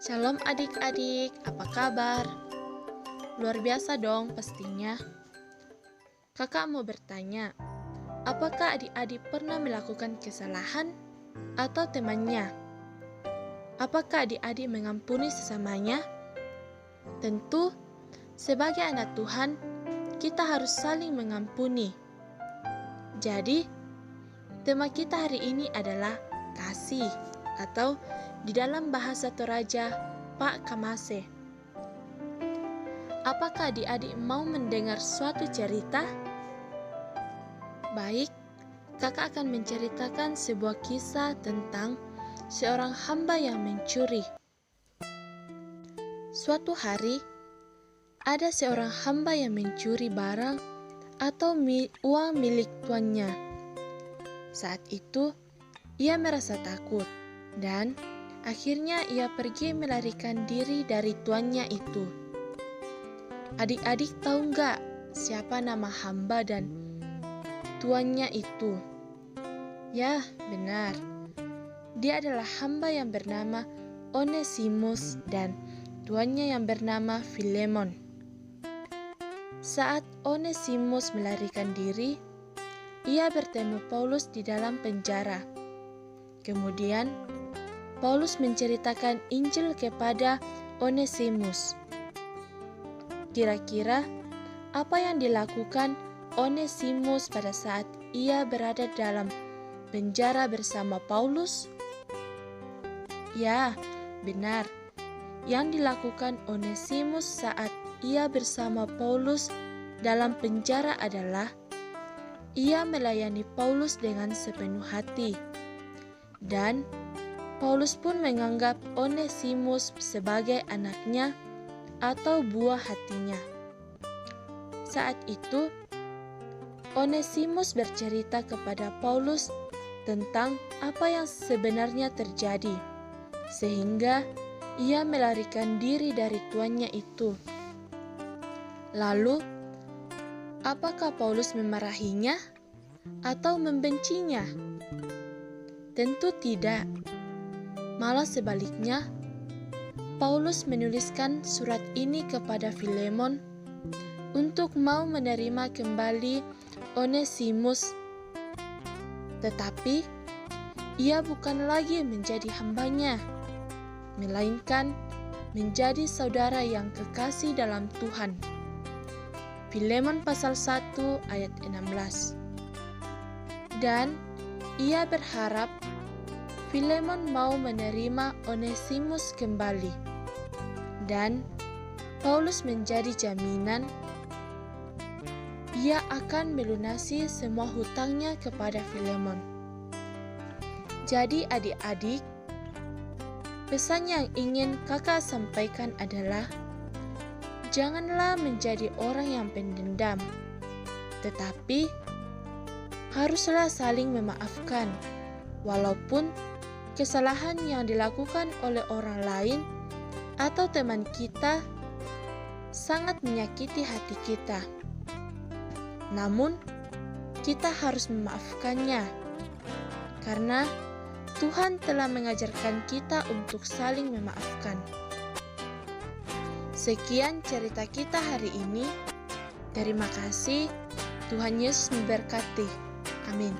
Shalom adik-adik, apa kabar? Luar biasa dong pastinya. Kakak mau bertanya, apakah adik-adik pernah melakukan kesalahan atau temannya? Apakah adik-adik mengampuni sesamanya? Tentu, sebagai anak Tuhan, kita harus saling mengampuni. Jadi, tema kita hari ini adalah kasih atau di dalam bahasa Toraja, Pak Kamase. Apakah adik-adik mau mendengar suatu cerita? Baik, kakak akan menceritakan sebuah kisah tentang seorang hamba yang mencuri. Suatu hari, ada seorang hamba yang mencuri barang atau uang milik tuannya. Saat itu, ia merasa takut dan akhirnya ia pergi melarikan diri dari tuannya itu. Adik-adik tahu nggak siapa nama hamba dan tuannya itu? Ya, benar. Dia adalah hamba yang bernama Onesimus dan tuannya yang bernama Filemon. Saat Onesimus melarikan diri, ia bertemu Paulus di dalam penjara. Kemudian, Paulus menceritakan Injil kepada Onesimus. Kira-kira apa yang dilakukan Onesimus pada saat ia berada dalam penjara bersama Paulus? Ya, benar. Yang dilakukan Onesimus saat ia bersama Paulus dalam penjara adalah ia melayani Paulus dengan sepenuh hati. Dan Paulus pun menganggap Onesimus sebagai anaknya atau buah hatinya. Saat itu, Onesimus bercerita kepada Paulus tentang apa yang sebenarnya terjadi, sehingga ia melarikan diri dari tuannya itu. Lalu, apakah Paulus memarahinya atau membencinya? Tentu tidak. Malah sebaliknya, Paulus menuliskan surat ini kepada Filemon untuk mau menerima kembali Onesimus. Tetapi, ia bukan lagi menjadi hambanya, melainkan menjadi saudara yang kekasih dalam Tuhan. Filemon pasal 1 ayat 16. Dan ia berharap Filemon mau menerima Onesimus kembali. Dan Paulus menjadi jaminan ia akan melunasi semua hutangnya kepada Filemon. Jadi adik-adik, pesan yang ingin kakak sampaikan adalah janganlah menjadi orang yang pendendam, tetapi haruslah saling memaafkan, walaupun kesalahan yang dilakukan oleh orang lain atau teman kita sangat menyakiti hati kita. Namun, kita harus memaafkannya, karena Tuhan telah mengajarkan kita untuk saling memaafkan. Sekian cerita kita hari ini. Terima kasih. Tuhan Yesus memberkati. Amin.